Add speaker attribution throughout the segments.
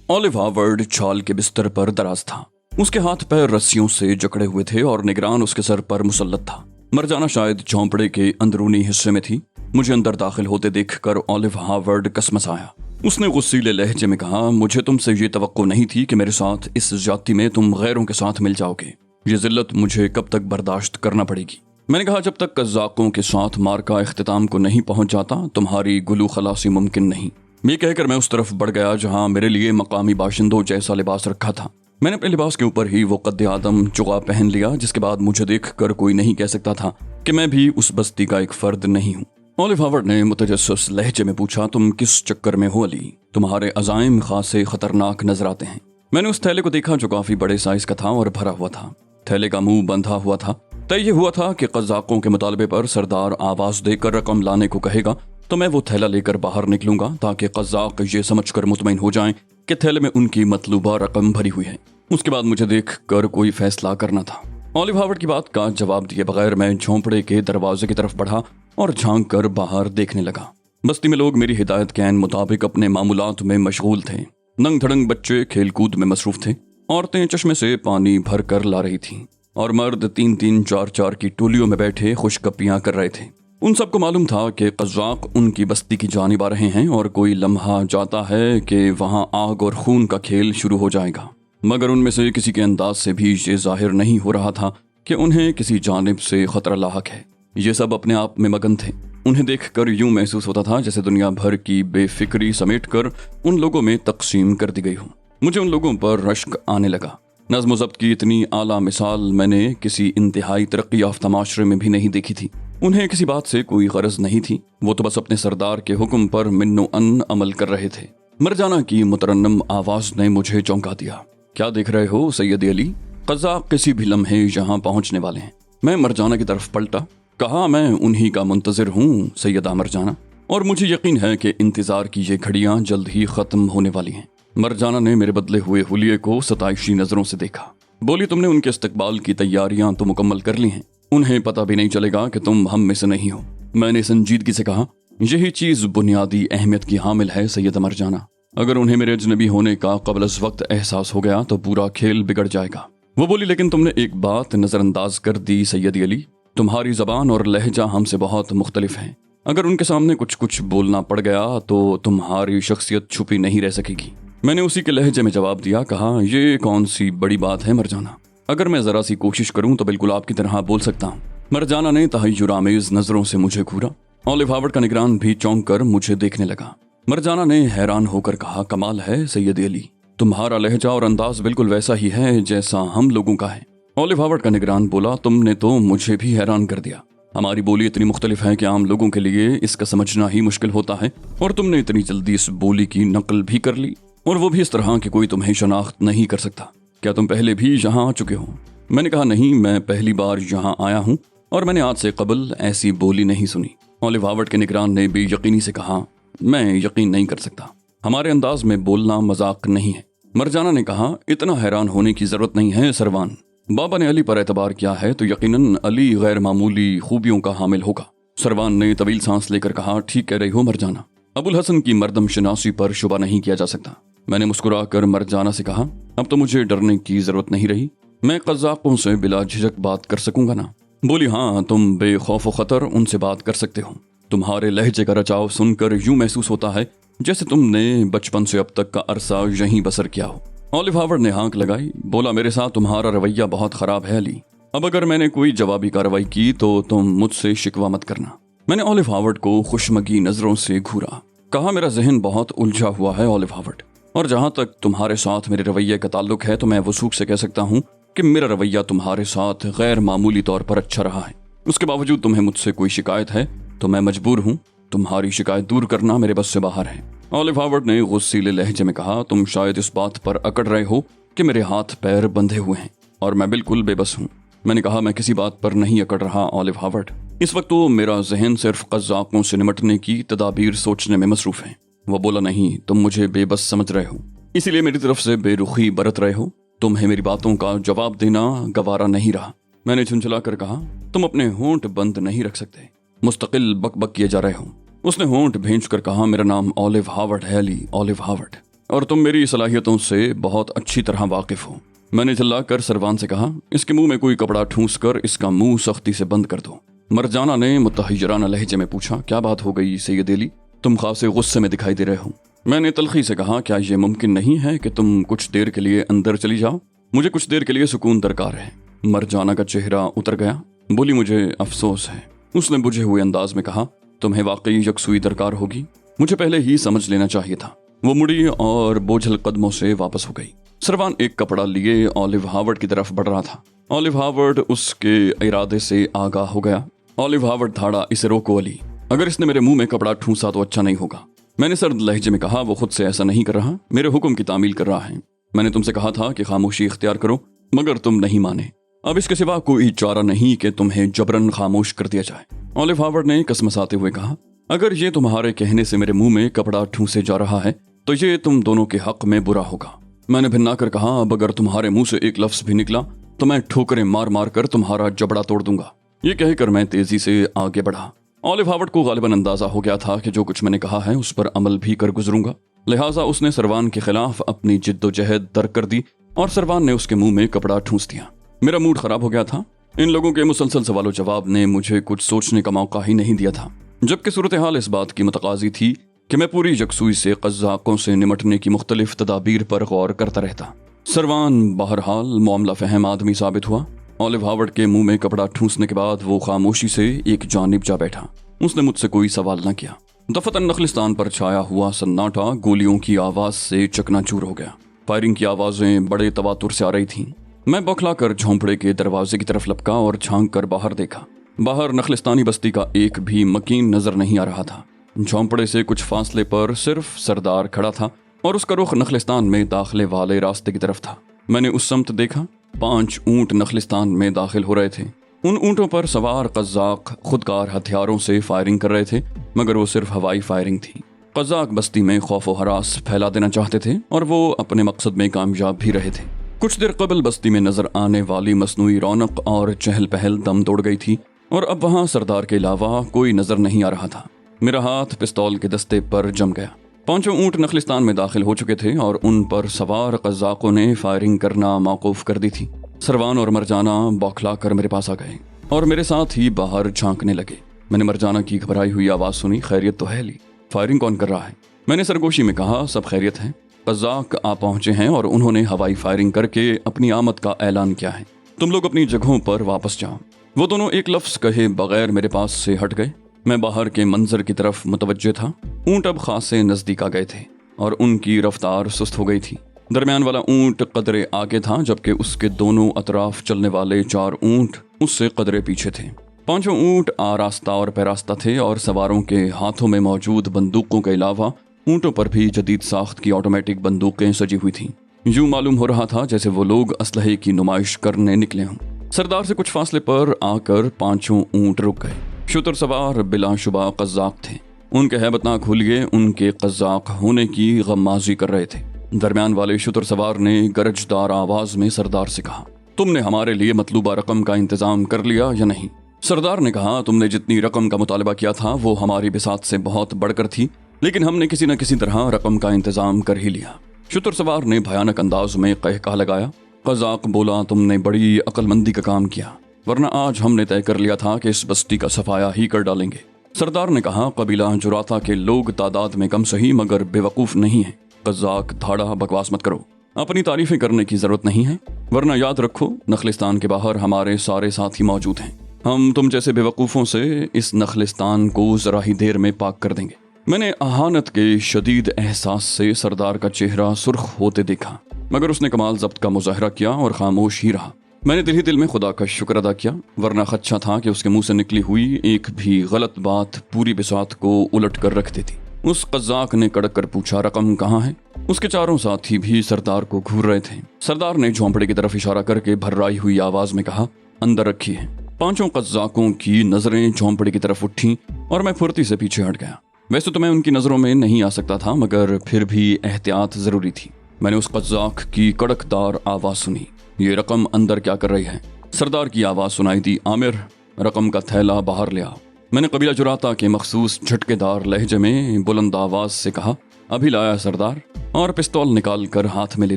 Speaker 1: Olive Howard छाल के बिस्तर पर दराज था। उसके हाथ पैर रस्सियों से जकड़े हुए थे और निगरान उसके सर पर मुसल्लत था। मरजाना शायद झोंपड़े के अंदरूनी हिस्से में थी। मुझे अंदर दाखिल होते देखकर ऑलिव हावर्ड कसमसाया। उसने गुस्सीले लहजे में कहा, मुझे तुमसे ये तवक्को नहीं थी कि मेरे साथ इस ज्यादती में तुम गैरों के साथ मिल जाओगे। ये जिल्लत मुझे कब तक बर्दाश्त करना पड़ेगी। मैंने कहा, जब तक कज़ाकों के साथ मार्का इख्तिताम को नहीं पहुंच जाता तुम्हारी गुलू खलासी मुमकिन नहीं। ये कहकर मैं उस तरफ बढ़ गया जहां मेरे लिए मकामी बाशिंदों जैसा लिबास रखा था। मैंने अपने लिबास के ऊपर ही वो कद्दे आदम जुगा पहन लिया, जिसके बाद मुझे देखकर कोई नहीं कह सकता था कि मैं भी उस बस्ती का एक फर्द नहीं हूँ। ऑलिव हावर्ड ने मुतजस्सिस लहजे में पूछा, तुम किस चक्कर में हो अली? तुम्हारे अज़ाइम खासे खतरनाक नजर आते हैं। मैंने उस थैले को देखा जो काफी बड़े साइज का था और भरा हुआ था। थैले का मुंह बंधा हुआ था। तय ये हुआ था कि कज़ाकों के मुतालबे पर सरदार आवाज देकर रकम लाने को कहेगा तो मैं वो थैला लेकर बाहर निकलूंगा ताकि कज़ाक ये समझकर मुतमईन हो जाएं कि थैले में उनकी मतलूबा रकम भरी हुई है। उसके बाद मुझे देख कर कोई फैसला करना था। ऑलिव हावर्ड की बात का जवाब दिए बगैर मैं झोंपड़े के दरवाजे की तरफ बढ़ा और झांक कर बाहर देखने लगा। बस्ती में लोग मेरी हिदायत के मुताबिक अपने मामूलात में मशगूल थे। नंग धड़ंग बच्चे खेल कूद में मसरूफ थे। औरतें चश्मे से पानी भर कर ला रही थीं और मर्द 3-3, 4-4 की टोलियों में बैठे खुशगप्पियां कर रहे थे। उन सबको मालूम था कि कज़ाक उनकी बस्ती की जानिब आ रहे हैं और कोई लम्हा जाता है कि वहां आग और खून का खेल शुरू हो जाएगा। मगर उनमें से किसी के अंदाज से भी ये जाहिर नहीं हो रहा था कि उन्हें किसी जानिब से खतरा लाहक है। ये सब अपने आप में मगन थे। उन्हें देखकर यूं महसूस होता था जैसे दुनिया भर की बेफिक्री समेटकर उन लोगों में तकसीम कर दी गई हो। मुझे उन लोगों पर रश्क आने लगा। नज़्म ज़ब्त की इतनी आला मिसाल मैंने किसी इंतहाई तरक्की याफ्ता माशरे में भी नहीं देखी थी। उन्हें किसी बात से कोई गरज नहीं थी। वो तो बस अपने सरदार के हुक्म पर मिन्नो अन अमल कर रहे थे। मरजाना की मुतरन्नम आवाज ने मुझे चौंका दिया। क्या देख रहे हो सैयद अली? कज़ाक किसी भी लम्हे यहाँ पहुँचने वाले हैं। मैं मरजाना की तरफ पलटा। कहा, मैं उन्हीं का मुंतज़िर हूँ सैयदा मरजाना, और मुझे यकीन है कि इंतजार की ये घड़ियाँ जल्द ही खत्म होने वाली हैं। मरजाना ने मेरे बदले हुए हुलिये को सताइशी नजरों से देखा। बोली, तुमने उनके इस्तकबाल की तैयारियां तो मुकम्मल कर ली हैं। उन्हें पता भी नहीं चलेगा कि तुम हम में से नहीं हो। मैंने संजीदगी से कहा, यही चीज बुनियादी अहमियत की हामिल है सैयदा मरजाना। अगर उन्हें मेरे अजनबी होने का क़ब्ल अज़ वक्त एहसास हो गया तो पूरा खेल बिगड़ जाएगा। वो बोली, लेकिन तुमने एक बात नजरअंदाज कर दी सैयद अली। तुम्हारी जबान और लहजा हमसे बहुत मुख्तलिफ है। अगर उनके सामने कुछ बोलना पड़ गया तो तुम्हारी शख्सियत छुपी नहीं रह सकेगी। मैंने उसी के लहजे में जवाब दिया। कहा, ये कौन सी बड़ी बात है मरजाना? अगर मैं जरा सी कोशिश करूं तो बिल्कुल आपकी तरह बोल सकता हूं। मरजाना ने तहय्युरामेज़ नजरों से मुझे घूरा। ऑलिव हावर्ड का निगरान भी चौंक कर मुझे देखने लगा। मरजाना ने हैरान होकर कहा, कमाल है सैयद अली, तुम्हारा लहजा और अंदाज बिल्कुल वैसा ही है जैसा हम लोगों का है। ऑलिव हावर्ड का निगरान बोला, तुमने तो मुझे भी हैरान कर दिया। हमारी बोली इतनी मुख्तलिफ है कि आम लोगों के लिए इसका समझना ही मुश्किल होता है, और तुमने इतनी जल्दी इस बोली की नकल भी कर ली, और वो भी इस तरह कि कोई तुम्हें शनाख्त नहीं कर सकता। क्या तुम पहले भी यहाँ आ चुके हो? मैंने कहा, नहीं, मैं पहली बार यहाँ आया हूँ और मैंने आज से कबल ऐसी बोली नहीं सुनी। ऑलिव हावर्ड के निगरान ने भी यकीनी से कहा, मैं यकीन नहीं कर सकता। हमारे अंदाज में बोलना मजाक नहीं है। मरजाना ने कहा, इतना हैरान होने की जरूरत नहीं है सरवान। बाबा ने अली पर एतबार किया है तो यकीनन अली गैर मामूली खूबियों का हामिल होगा। सरवान ने तवील सांस लेकर कहा, ठीक कह रही हो मरजाना। अबुल हसन की मर्दम शनासी पर शुबा नहीं किया जा सकता। मैंने मुस्कुरा कर मरजाना से कहा, अब तो मुझे डरने की जरूरत नहीं रही। मैं कज़ाकों से बिला झिझक बात कर सकूंगा ना? बोली, हाँ, तुम बेखौफ खतर उनसे बात कर सकते हो। तुम्हारे लहजे का रचाव सुनकर यूं महसूस होता है जैसे तुमने बचपन से अब तक का अरसा यहीं बसर किया हो। ऑलिव हावर्ड ने हाँक लगाई। बोला, मेरे साथ तुम्हारा रवैया बहुत खराब है अली। अब अगर मैंने कोई जवाबी कार्रवाई की तो तुम मुझसे शिकवा मत करना। मैंने ऑलिव हावर्ड को खुशमगी नजरों से घूरा। कहा, मेरा जहन बहुत उलझा हुआ है ऑलिव हावर्ड, और जहां तक तुम्हारे साथ मेरे रवैये का ताल्लुक है तो मैं वसूख से कह सकता हूँ कि मेरा रवैया तुम्हारे साथ गैर मामूली तौर पर अच्छा रहा है। उसके बावजूद तुम्हें मुझसे कोई शिकायत है तो मैं मजबूर हूँ तुम्हारी शिकायत दूर करना मेरे बस से बाहर है। ऑलिव हावर्ड ने गुस्सीले लहजे में कहा, तुम शायद इस बात पर अकड़ रहे हो कि मेरे हाथ पैर बंधे हुए हैं और मैं बिल्कुल बेबस हूँ। मैंने कहा, मैं किसी बात पर नहीं अकड़ रहा ऑलिव हावर्ड। इस वक्त तो मेरा जहन सिर्फ कज़ाकों से निमटने की तदाबीर सोचने में मसरूफ है। वो बोला, नहीं, तुम मुझे बेबस समझ रहे हो, इसीलिए मेरी तरफ से बेरुखी बरत रहे हो। तुम्हें मेरी बातों का जवाब देना गवारा नहीं रहा। मैंने झुंझला कर कहा, तुम अपने होंठ बंद नहीं रख सकते, मुस्तकिल बक बक किए जा रहे हो। उसने होंठ भींच कर कहा, मेरा नाम ऑलिव हावर्ड है अली, ऑलिव हावर्ड। और तुम मेरी صلاحیتوں سے بہت اچھی طرح واقف ہو۔ میں نے چلا کر سروان سے کہا، اس کے منہ میں کوئی کپڑا ٹھونس کر اس کا منہ سختی سے بند کر دو۔ مرجانہ نے متحجرانہ لہجے میں پوچھا، کیا بات ہو گئی سید علی؟ تم خاصے غصے میں دکھائی دے رہے ہو۔ میں نے تلخی سے کہا، کیا یہ ممکن نہیں ہے کہ تم کچھ دیر کے لیے اندر چلی جاؤ؟ مجھے کچھ دیر کے لیے سکون درکار ہے۔ مرجانہ کا چہرہ اتر گیا، بولی، مجھے افسوس ہے۔ اس نے بجھے ہوئے انداز میں کہا، تمہیں واقعی یکسوئی درکار ہوگی؟ مجھے پہلے ہی سمجھ لینا چاہیے تھا۔ وہ مڑی اور بوجھل قدموں سے واپس ہو گئی۔ سروان ایک کپڑا لیے آلیو ہاورڈ کی طرف بڑھ رہا تھا۔ آلیو ہاورڈ اس کے ارادے سے آگاہ ہو گیا۔ آلیو ہاورڈ دھاڑا، اسے روکو علی، اگر اس نے میرے منہ میں کپڑا ٹھونسا تو اچھا نہیں ہوگا۔ میں نے سرد لہجے میں کہا، وہ خود سے ایسا نہیں کر رہا، میرے حکم کی تعمیل کر رہا ہے۔ میں نے تم سے کہا تھا کہ خاموشی اختیار کرو، مگر تم نہیں مانے۔ اب اس کے سوا کوئی چارہ نہیں کہ تمہیں جبرن خاموش کر دیا جائے۔ آلیو ہاورڈ نے کسمساتے ہوئے کہا، اگر یہ تمہارے کہنے سے میرے منہ میں کپڑا ٹھونسے جا رہا ہے تو یہ تم دونوں کے حق میں برا ہوگا۔ میں نے بھنا کر کہا، اب اگر تمہارے منہ سے ایک لفظ بھی نکلا تو میں ٹھوکریں مار مار کر تمہارا جبڑا توڑ دوں گا۔ یہ کہہ کر میں تیزی سے آگے بڑھا۔ آلیو ہاورڈ کو غالباً اندازہ ہو گیا تھا کہ جو کچھ میں نے کہا ہے اس پر عمل بھی کر گزروں گا، لہٰذا اس نے سروان کے خلاف اپنی جد و جہد ترک کر دی اور سروان نے اس کے منہ میں کپڑا ٹھونس دیا۔ میرا موڈ خراب ہو گیا تھا۔ ان لوگوں کے مسلسل سوال و جواب نے مجھے کچھ سوچنے کا موقع ہی نہیں دیا تھا، جبکہ صورتحال اس بات کی متقاضی تھی کہ میں پوری یکسوئی سے قزاقوں سے نمٹنے کی مختلف تدابیر پر غور کرتا رہتا۔ سروان بہرحال معاملہ فہم آدمی ثابت ہوا۔ آلیو ہاورڈ کے منہ میں کپڑا ٹھونسنے کے بعد وہ خاموشی سے ایک جانب جا بیٹھا۔ اس نے مجھ سے کوئی سوال نہ کیا۔ دفتر نخلستان پر چھایا ہوا سناٹا گولیوں کی آواز سے چکنا چور ہو گیا۔ فائرنگ کی آوازیں بڑے تواتر سے آ رہی تھیں۔ میں بوکھلا کر جھونپڑے کے دروازے کی طرف لپکا اور جھانک کر باہر دیکھا۔ باہر نخلستانی بستی کا ایک بھی مکین نظر نہیں آ رہا تھا۔ جھونپڑے سے کچھ فاصلے پر صرف سردار کھڑا تھا اور اس کا رخ نخلستان میں داخلے والے راستے کی طرف تھا۔ میں نے اس سمت دیکھا۔ 5 اونٹ نخلستان میں داخل ہو رہے تھے۔ ان اونٹوں پر سوار قزاق خودکار ہتھیاروں سے فائرنگ کر رہے تھے، مگر وہ صرف ہوائی فائرنگ تھی۔ قزاق بستی میں خوف و ہراس پھیلا دینا چاہتے تھے اور وہ اپنے مقصد میں کامیاب بھی رہے تھے۔ کچھ دیر قبل بستی میں نظر آنے والی مصنوعی رونق اور چہل پہل دم توڑ گئی تھی اور اب وہاں سردار کے علاوہ کوئی نظر نہیں آ رہا تھا۔ میرا ہاتھ پستول کے دستے پر جم گیا۔ 5 اونٹ نخلستان میں داخل ہو چکے تھے اور ان پر سوار قزاقوں نے فائرنگ کرنا موقوف کر دی تھی۔ سروان اور مرجانہ بوکھلا کر میرے پاس آ گئے اور میرے ساتھ ہی باہر جھانکنے لگے۔ میں نے مرجانہ کی گھبرائی ہوئی آواز سنی، خیریت تو ہے لی؟ فائرنگ کون کر رہا ہے؟ میں نے سرگوشی میں کہا، سب خیریت ہے۔ قزاق آ پہنچے ہیں اور انہوں نے ہوائی فائرنگ کر کے اپنی آمد کا اعلان کیا ہے۔ تم لوگ اپنی جگہوں پر واپس جاؤ۔ وہ دونوں ایک لفظ کہے بغیر میرے پاس سے ہٹ گئے۔ میں باہر کے منظر کی طرف متوجہ تھا۔ اونٹ اب خاصے نزدیک آ گئے تھے اور ان کی رفتار سست ہو گئی تھی۔ درمیان والا اونٹ قدرے آگے تھا، جبکہ اس کے دونوں اطراف چلنے والے 4 اونٹ اس سے قدرے پیچھے تھے۔ 5 اونٹ آراستہ اور پیراستہ تھے اور سواروں کے ہاتھوں میں موجود بندوقوں کے علاوہ اونٹوں پر بھی جدید ساخت کی آٹومیٹک بندوقیں سجی ہوئی تھیں۔ یوں معلوم ہو رہا تھا جیسے وہ لوگ اسلحے کی نمائش کرنے نکلے ہوں۔ سردار سے کچھ فاصلے پر آ کر 5 اونٹ رک گئے۔ شتر سوار بلا شبہ قزاق تھے۔ ان کے ہیبت ناک حلیے ان کے قزاق ہونے کی غمازی کر رہے تھے۔ درمیان والے شتر سوار نے گرجدار آواز میں سردار سے کہا، تم نے ہمارے لیے مطلوبہ رقم کا انتظام کر لیا یا نہیں؟ سردار نے کہا، تم نے جتنی رقم کا مطالبہ کیا تھا وہ ہماری بساط سے بہت بڑھ کر تھی، لیکن ہم نے کسی نہ کسی طرح رقم کا انتظام کر ہی لیا۔ شتر سوار نے بھیانک انداز میں قہقہ لگایا۔ قزاق بولا، تم نے بڑی عقل مندی کا کام کیا، ورنہ آج ہم نے طے کر لیا تھا کہ اس بستی کا صفایا ہی کر ڈالیں گے۔ سردار نے کہا، قبیلہ جراتا کے لوگ تعداد میں کم سہی مگر بے وقوف نہیں ہیں۔ قزاق دھاڑا، بکواس مت کرو، اپنی تعریفیں کرنے کی ضرورت نہیں ہے، ورنہ یاد رکھو نخلستان کے باہر ہمارے سارے ساتھی موجود ہیں۔ ہم تم جیسے بے وقوفوں سے اس نخلستان کو ذرا ہی دیر میں پاک کر دیں گے۔ میں نے اہانت کے شدید احساس سے سردار کا چہرہ سرخ ہوتے دیکھا، مگر اس نے کمال ضبط کا مظاہرہ کیا اور خاموش ہی رہا۔ میں نے دل ہی دل میں خدا کا شکر ادا کیا، ورنہ خدشہ تھا کہ اس کے منہ سے نکلی ہوئی ایک بھی غلط بات پوری بساط کو الٹ کر رکھ دیتی۔ اس قزاق نے کڑک کر پوچھا، رقم کہاں ہے؟ اس کے چاروں ساتھی بھی سردار کو گھور رہے تھے۔ سردار نے جھونپڑے کی طرف اشارہ کر کے بھررائی ہوئی آواز میں کہا، اندر رکھی ہے۔ 5 قزاقوں کی نظریں جھونپڑے کی طرف اٹھیں اور میں پھرتی سے پیچھے ہٹ گیا۔ ویسے تو میں ان کی نظروں میں نہیں آ سکتا تھا، مگر پھر بھی احتیاط ضروری تھی۔ میں نے اس قزاق کی کڑک دار آواز سنی، یہ رقم اندر کیا کر رہی ہے؟ سردار کی آواز سنائی دی، عامر، رقم کا تھیلا باہر لے آؤ۔ میں نے قبیلہ جراتا کے مخصوص جھٹکے دار لہجے میں بلند آواز سے کہا، अभी लाया सरदार, और पिस्तौल निकाल कर हाथ में ले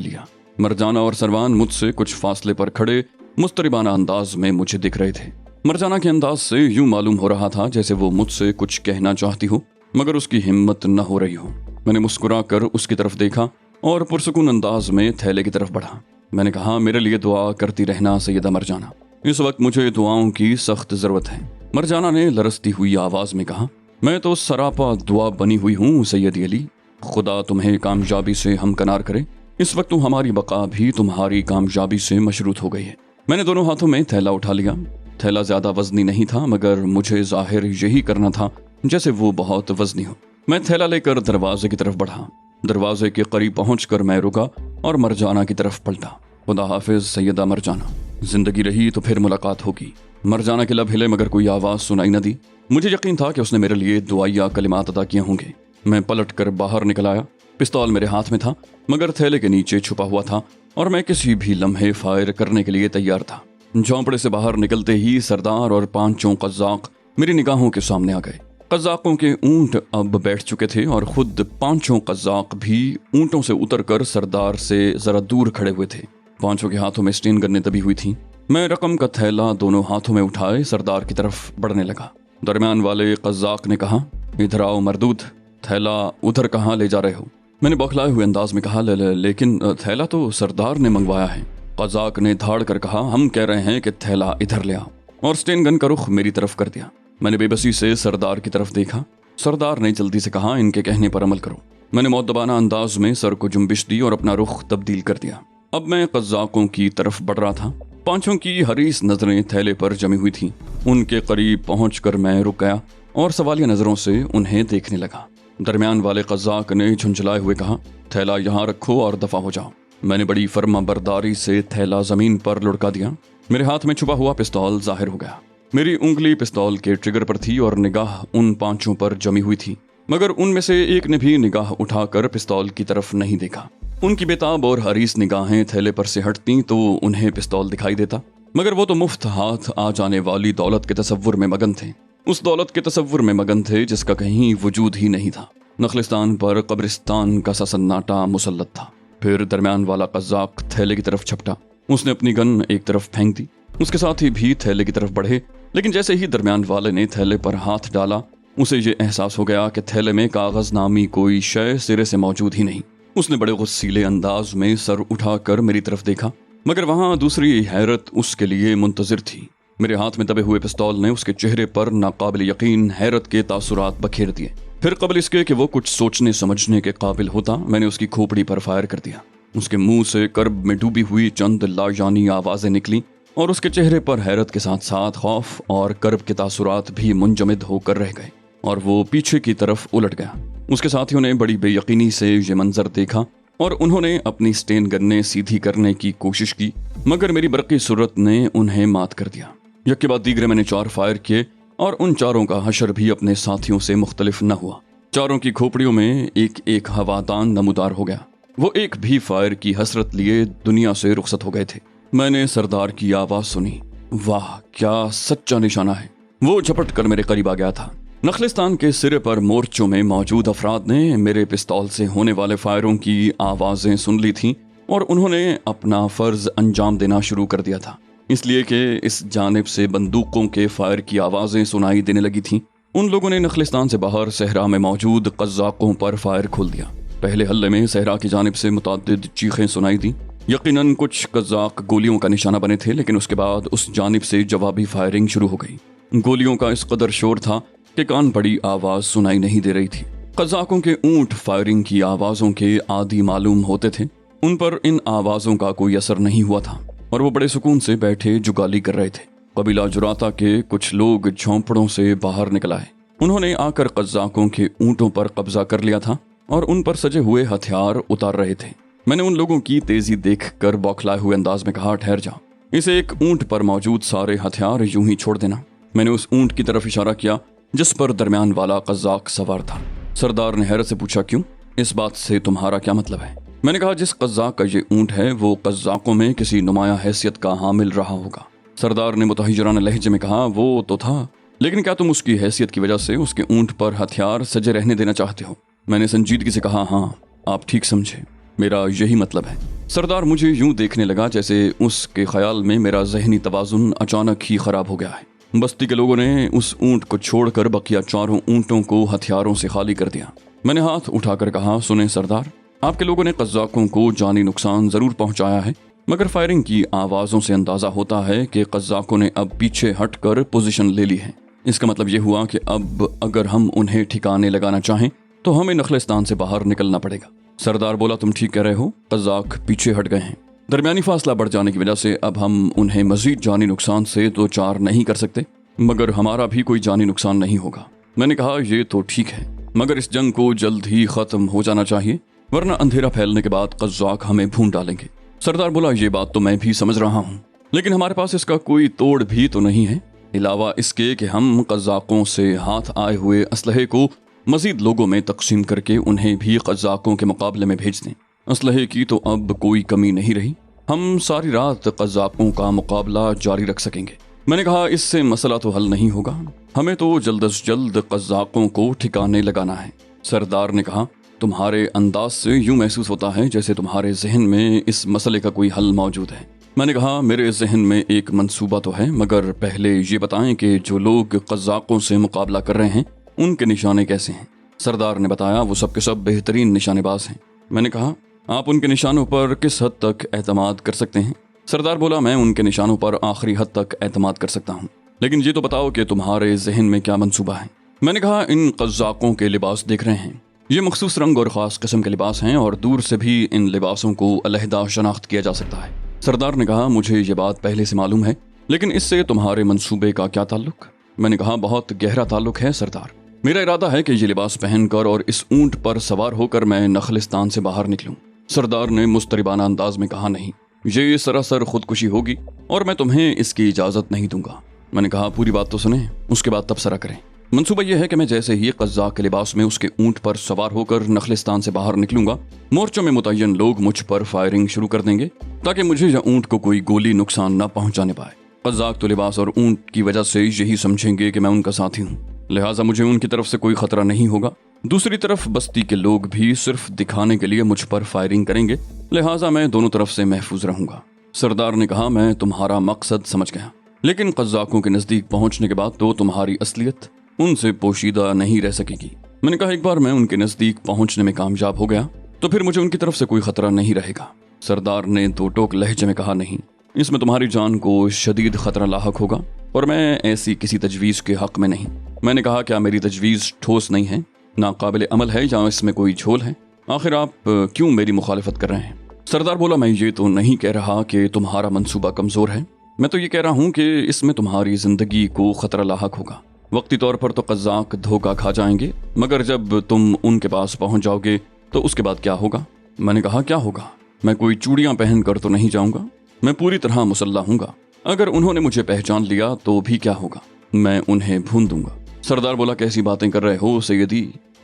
Speaker 1: लिया। मरजाना और सरवान मुझसे कुछ फासले पर खड़े मुस्तरिबाना अंदाज में मुझे दिख रहे थे। मरजाना के अंदाज से यूं मालूम हो रहा था जैसे वो मुझसे कुछ कहना चाहती हो मगर उसकी हिम्मत न हो रही हो। मैंने मुस्कुरा कर उसकी तरफ देखा और पुरसुकून अंदाज में थैले की तरफ बढ़ा। मैंने कहा, मेरे लिए दुआ करती रहना सैयदा मरजाना, इस वक्त मुझे दुआओं की सख्त जरूरत है। मरजाना ने लरसती हुई आवाज में कहा, मैं तो सरापा दुआ बनी हुई हूँ सैयदी अली, खुदा तुम्हें कामयाबी से हमकनार करे। इस वक्त तो हमारी बका भी तुम्हारी कामयाबी से मशरूत हो गई है। मैंने दोनों हाथों में थैला उठा लिया। थैला ज्यादा वजनी नहीं था मगर मुझे जाहिर यही करना था जैसे वो बहुत वजनी हो। मैं थैला लेकर दरवाजे की तरफ बढ़ा। दरवाजे के करीब पहुंचकर मैं रुका और मरजाना की तरफ पलटा। खुदा हाफिज सैयदा मरजाना, जिंदगी रही तो फिर मुलाकात होगी। मरजाना के लब हिले मगर कोई आवाज सुनाई न दी। मुझे यकीन था कि उसने मेरे लिए दुआया कलिमात अदा किए होंगे। मैं पलट कर बाहर निकल आया। पिस्तौल मेरे हाथ में था मगर थैले के नीचे छुपा हुआ था और मैं किसी भी लम्हे फायर करने के लिए तैयार था। झोंपड़े से बाहर निकलते ही सरदार और पांचों कज़ाक मेरी निगाहों के सामने आ गए। कज़ाकों के ऊंट अब बैठ चुके थे और खुद पांचों कज़ाक भी ऊंटों से उतरकर सरदार से जरा दूर खड़े हुए थे। पांचों के हाथों में स्टेन गन्नें दबी हुई थीं। मैं रकम का थैला दोनों हाथों में उठाए सरदार की तरफ बढ़ने लगा। दरमियान वाले कज़ाक ने कहा, इधर आओ मरदूद, थैला उधर कहाँ ले जा रहे हो? मैंने बौखलाए हुए अंदाज में कहा, लेकिन थैला तो सरदार ने मंगवाया है। कज़ाक ने धाड़ कर कहा, हम कह रहे हैं कि थैला इधर ले आओ, और स्टेन गन का रुख मेरी तरफ कर दिया। मैंने बेबसी से सरदार की तरफ देखा। सरदार ने जल्दी से कहा, इनके कहने पर अमल करो। मैंने मौदबाना अंदाज में सर को जुम्बिश दी और अपना रुख तब्दील कर दिया। अब मैं कज़ाकों की तरफ बढ़ रहा था। पांचों की हरीस नजरें थैले पर जमी हुई थीं। उनके करीब पहुंचकर मैं रुक गया और सवालिया नजरों से उन्हें देखने लगा। दरमियान वाले कज़ाक ने झुंझलाए हुए कहा, थैला यहाँ रखो और दफा हो जाओ। मैंने बड़ी फर्मा बरदारी से थैला जमीन पर लुढ़का दिया। मेरे हाथ में छुपा हुआ पिस्तौल जाहिर हो गया। मेरी उंगली पिस्तौल के ट्रिगर पर थी और निगाह उन पांचों पर जमी हुई थी मगर उनमें से एक ने भी निगाह उठाकर पिस्तौल की तरफ नहीं देखा। उनकी बेताब और हरीस निगाहें थैले पर से हटती तो उन्हें पिस्तौल दिखाई देता मगर वो तो मुफ्त हाथ आ जाने वाली दौलत के तसव्वुर में मगन थे। उस दौलत के तसव्वुर में मगन थे जिसका कहीं वजूद ही नहीं था। नखलिस्तान पर कब्रिस्तान का सा सन्नाटा मुसल्लत था। फिर दरमियान वाला कज़ाक थैले की तरफ झपटा। उसने अपनी गन एक तरफ फेंक दी। उसके साथ ही भी थैले की तरफ बढ़े, लेकिन जैसे ही दरमियान वाले ने थैले पर हाथ डाला उसे ये एहसास हो गया कि थैले में कागज नामी कोई शय सिरे से मौजूद ही नहीं। उसने बड़े गुस्सीले अंदाज में सर उठाकर मेरी तरफ देखा मगर वहां दूसरी हैरत उसके लिए मुंतजिर थी। मेरे हाथ में दबे हुए पिस्तौल ने उसके चेहरे पर नाकाबिल यकीन हैरत के तासुरात बखेर दिए। फिर कबल इसके कि वो कुछ सोचने समझने के काबिल होता, मैंने उसकी खोपड़ी पर फायर कर दिया। उसके मुंह से कर्ब में डूबी हुई चंद लाजानी आवाजें निकली और उसके चेहरे पर हैरत के साथ साथ खौफ और कर्ब के तासुरात भी मुंजमद होकर रह गए और वो पीछे की तरफ उलट गया। उसके साथियों ने बड़ी बेयकीनी से ये मंजर देखा और उन्होंने अपनी स्टेन गन्नें सीधी करने की कोशिश की मगर मेरी बरक़ी सूरत ने उन्हें मात कर दिया। एक के बाद दीगरे मैंने 4 फायर किए और उन चारों का हशर भी अपने साथियों से मुख्तलिफ न हुआ। चारों की खोपड़ियों में एक एक हवादान नमूदार हो गया। वो एक भी फायर की हसरत लिए दुनिया से रुखसत हो गए थे। मैंने सरदार की आवाज सुनी, वाह क्या सच्चा निशाना है। वो झपट कर मेरे करीब आ गया था। नखलिस्तान के सिरे पर मोर्चों में मौजूद अफराद ने मेरे पिस्तौल से होने वाले फायरों की आवाजें सुन ली थीं और उन्होंने अपना फर्ज अंजाम देना शुरू कर दिया था, इसलिए कि इस जानिब से बंदूकों के फायर की आवाजें सुनाई देने लगी थीं। उन लोगों ने नखलिस्तान से बाहर सहरा में मौजूद कज़ाकों पर फायर खोल दिया। पहले हल्ले में सहरा की जानिब से मुतअद्दिद चीखें सुनाई दी। यकीनन कुछ कज़ाक गोलियों का निशाना बने थे, लेकिन उसके बाद उस जानिब से जवाबी फायरिंग शुरू हो गई। गोलियों का इस कदर शोर था कि कान पड़ी आवाज सुनाई नहीं दे रही थी। कज़ाकों के ऊंट फायरिंग की आवाजों के आदी मालूम होते थे। उन पर इन आवाजों का कोई असर नहीं हुआ था और वो बड़े सुकून से बैठे जुगाली कर रहे थे। कबीला जुराता के कुछ लोग झोंपड़ों से बाहर निकल आए। उन्होंने आकर कज़ाकों के ऊंटों पर कब्जा कर लिया था और उन पर सजे हुए हथियार उतार रहे थे। मैंने उन लोगों की तेजी देखकर बौखलाए हुए अंदाज में कहा, ठहर जा, इस एक ऊंट पर मौजूद सारे हथियार यूं ही छोड़ देना। मैंने उस ऊंट की तरफ इशारा किया जिस पर दरमियान वाला कज़ाक सवार था। सरदार ने हैरत से पूछा, क्यों? इस बात से तुम्हारा क्या मतलब है? मैंने कहा, जिस कज़ाक का ये ऊंट है वो कज़ाकों में किसी नुमाया हैसियत का हामिल रहा होगा। सरदार ने मुतहज्जिराना लहजे में कहा, वो तो था, लेकिन क्या तुम उसकी हैसियत की वजह से उसके ऊंट पर हथियार सजे रहने देना चाहते हो? मैंने संजीदगी से कहा, हाँ आप ठीक समझे, मेरा यही मतलब है। सरदार मुझे यूं देखने लगा जैसे उसके ख्याल में मेरा जहनी तवाजुन अचानक ही खराब हो गया है। बस्ती के लोगों ने उस ऊंट को छोड़कर बकिया चारों ऊंटों को हथियारों से खाली कर दिया। मैंने हाथ उठाकर कहा, सुने सरदार, आपके लोगों ने कज़ाकों को जानी नुकसान जरूर पहुंचाया है, मगर फायरिंग की आवाज़ों से अंदाज़ा होता है कि कज़ाकों ने अब पीछे हटकर पोजीशन ले ली है। इसका मतलब ये हुआ कि अब अगर हम उन्हें ठिकाने लगाना चाहें तो हमें नखलिस्तान से बाहर निकलना पड़ेगा। सरदार बोला, तुम ठीक कह रहे हो, कज़ाक पीछे हट गए हैं। दरमियानी फासला बढ़ जाने की वजह से अब हम उन्हें मजीद जानी नुकसान से दो चार नहीं कर सकते, मगर हमारा भी कोई जानी नुकसान नहीं होगा। मैंने कहा, ये तो ठीक है, मगर इस जंग को जल्द ही खत्म हो जाना चाहिए, वरना अंधेरा फैलने के बाद कज़ाक हमें भून डालेंगे। सरदार बोला, ये बात तो मैं भी समझ रहा हूँ, लेकिन हमारे पास इसका कोई तोड़ भी तो नहीं है, अलावा इसके कि हम कज़ाकों से हाथ आए हुए असलहे को मजीद लोगों में तकसीम करके उन्हें भी कज़ाकों के मुकाबले में भेज दें। असलहे की तो अब कोई कमी नहीं रही, हम सारी रात कज़ाकों का मुकाबला जारी रख सकेंगे। मैंने कहा, इससे मसला तो हल नहीं होगा, हमें तो जल्द अज जल्द कज़ाकों को ठिकाने लगाना है। सरदार ने कहा, तुम्हारे अंदाज से यूं महसूस होता है जैसे तुम्हारे जहन में इस मसले का कोई हल मौजूद है। मैंने कहा, मेरे जहन में एक मंसूबा तो है, मगर पहले ये बताएं कि जो लोग कज़ाकों से मुकाबला कर रहे हैं उनके निशाने कैसे हैं। सरदार ने बताया, वो सब के सब बेहतरीन निशानेबाज हैं। मैंने कहा, आप उनके निशानों पर किस हद तक एतमाद कर सकते हैं। सरदार बोला, मैं उनके निशानों पर आखिरी हद तक एतमाद कर सकता हूँ, लेकिन ये तो बताओ कि तुम्हारे जहन में क्या मंसूबा है। मैंने कहा, इन कज़ाकों के लिबास देख रहे हैं, ये मखसूस रंग और ख़ास किस्म के लिबास हैं और दूर से भी इन लिबासों को अलहदा शनाख्त किया जा सकता है। सरदार ने कहा, मुझे ये बात पहले से मालूम है, लेकिन इससे तुम्हारे मंसूबे का क्या ताल्लुक। मैंने कहा, बहुत गहरा ताल्लुक है सरदार। मेरा इरादा है कि ये लिबास पहनकर और इस ऊंट पर सवार होकर मैं नखलिस्तान से बाहर निकलूं। सरदार ने मुस्तरिबाना अंदाज में कहा, नहीं, ये सरासर खुदकुशी होगी और मैं तुम्हें इसकी इजाज़त नहीं दूंगा। मैंने कहा, पूरी बात तो सुने, उसके बाद तबसरा करें। मंसूबा यह है कि मैं जैसे ही कज़ाक के लिबास में उसके ऊंट पर सवार होकर नखलिस्तान से बाहर निकलूंगा, मोर्चों में मुतय्यन लोग मुझ पर फायरिंग शुरू कर देंगे ताकि मुझे या ऊंट को कोई गोली नुकसान न पहुंचाने पाए। कज़ाक तो लिबास और ऊंट की वजह से यही समझेंगे कि मैं उनका साथी हूँ, लिहाजा मुझे उनकी तरफ से कोई खतरा नहीं होगा। दूसरी तरफ बस्ती के लोग भी सिर्फ दिखाने के लिए मुझ पर फायरिंग करेंगे, लिहाजा मैं दोनों तरफ से महफूज रहूंगा। सरदार ने कहा, मैं तुम्हारा मकसद समझ गया, लेकिन कज़ाकों के नज़दीक पहुंचने के बाद तो तुम्हारी असलियत उनसे पोशीदा नहीं रह सकेगी। मैंने कहा, एक बार मैं उनके नज़दीक पहुंचने में कामयाब हो गया तो फिर मुझे उनकी तरफ से कोई खतरा नहीं रहेगा। सरदार ने दो टोक लहजे में कहा, नहीं, इसमें तुम्हारी जान को शदीद खतरा लाहक होगा और मैं ऐसी किसी तजवीज़ के हक में नहीं। मैंने कहा, क्या मेरी तजवीज़ ठोस नहीं है, नाकाबिल अमल है, या इसमें कोई झोल है? आखिर आप क्यों मेरी मुखालिफत कर रहे हैं? सरदार बोला, मैं ये तो नहीं कह रहा कि तुम्हारा मंसूबा कमज़ोर है, मैं तो ये कह रहा हूँ कि इसमें तुम्हारी ज़िंदगी को ख़तरा लाहक होगा। वक्ती तौर पर तो कज़ाक धोखा खा जाएंगे, मगर जब तुम उनके पास पहुँच जाओगे तो उसके बाद क्या होगा? मैंने कहा, क्या होगा? मैं कोई चूड़ियाँ पहन कर तो नहीं जाऊँगा, मैं पूरी तरह मुसल्लह हूँगा। अगर उन्होंने मुझे पहचान लिया तो भी क्या होगा? मैं उन्हें भून दूंगा। सरदार बोला, कैसी बातें कर रहे हो सैयदी,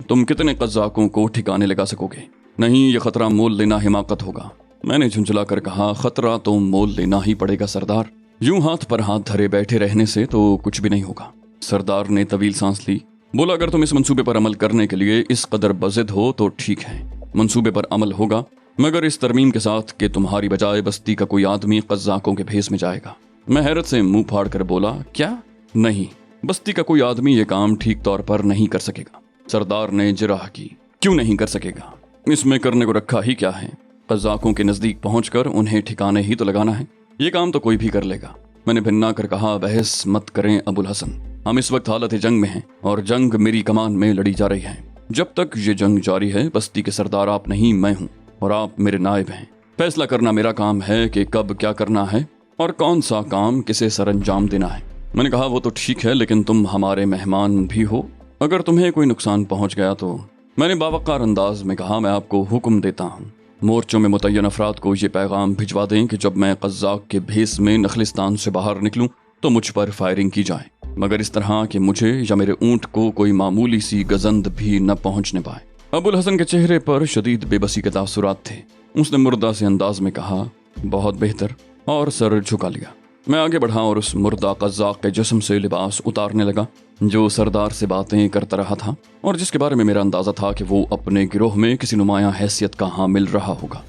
Speaker 1: तुम कितने कज़ाकों को ठिकाने लगा सकोगे? नहीं, ये खतरा मोल लेना हिमाकत होगा। मैंने झुंझला कर कहा, खतरा तो मोल लेना ही पड़ेगा सरदार, यूं हाथ पर हाथ धरे बैठे रहने से तो कुछ भी नहीं होगा। सरदार ने तवील सांस ली, बोला, अगर तुम इस मंसूबे पर अमल करने के लिए इस कदर बज़िद हो तो ठीक है, मंसूबे पर अमल होगा, मगर इस तरमीम के साथ कि तुम्हारी बजाय बस्ती का कोई आदमी कज़ाकों के भेस में जाएगा। मैं हैरत से मुंह फाड़ कर बोला, क्या? नहीं, बस्ती का कोई आदमी ये काम ठीक तौर पर नहीं कर सकेगा। सरदार ने जिराह की, क्यों नहीं कर सकेगा? इसमें करने को रखा ही क्या है? कज़ाकों के नज़दीक पहुंचकर उन्हें ठिकाने ही तो लगाना है, ये काम तो कोई भी कर लेगा। मैंने भिन्ना कर कहा, बहस मत करें अबुल हसन, हम इस वक्त हालत जंग में हैं और जंग मेरी कमान में लड़ी जा रही है। जब तक ये जंग जारी है, बस्ती के सरदार आप नहीं, मैं हूँ और आप मेरे नायब हैं। फैसला करना मेरा काम है कि कब क्या करना है और कौन सा काम किसे सरअंजाम देना है। मैंने कहा, वो तो ठीक है, लेकिन तुम हमारे मेहमान भी हो, अगर तुम्हें कोई नुकसान पहुंच गया तो। मैंने बावकार अंदाज में कहा, मैं आपको हुक्म देता हूँ, मोर्चों में मुतय्यन अफराद को ये पैगाम भिजवा दें कि जब मैं कज़ाक के भेस में नखलिस्तान से बाहर निकलूं तो मुझ पर फायरिंग की जाए, मगर इस तरह कि मुझे या मेरे ऊंट को कोई मामूली सी गजंद भी न पहुंचने पाए। अबुल हसन के चेहरे पर शदीद बेबसी के तासुरात थे। उसने मुर्दा से अंदाज में कहा, बहुत बेहतर, और सर झुका लिया। मैं आगे बढ़ा और उस मुर्दा कज़्ज़ाक़ के जिस्म से लिबास उतारने लगा जो सरदार से बातें करता रहा था और जिसके बारे में मेरा अंदाज़ा था कि वो अपने गिरोह में किसी नुमायां हैसियत का हामिल रहा होगा।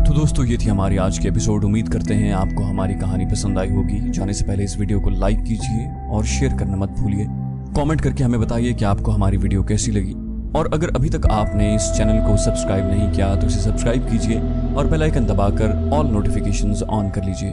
Speaker 2: तो दोस्तों, ये थी हमारी आज की एपिसोड। उम्मीद करते हैं आपको हमारी कहानी पसंद आई होगी। जाने से पहले इस वीडियो को लाइक कीजिए और शेयर करना मत भूलिए। कमेंट करके हमें बताइए कि आपको हमारी वीडियो कैसी लगी, और अगर अभी तक आपने इस चैनल को सब्सक्राइब नहीं किया तो इसे सब्सक्राइब कीजिए और बेल आइकन दबाकर ऑल नोटिफिकेशंस ऑन कर लीजिए।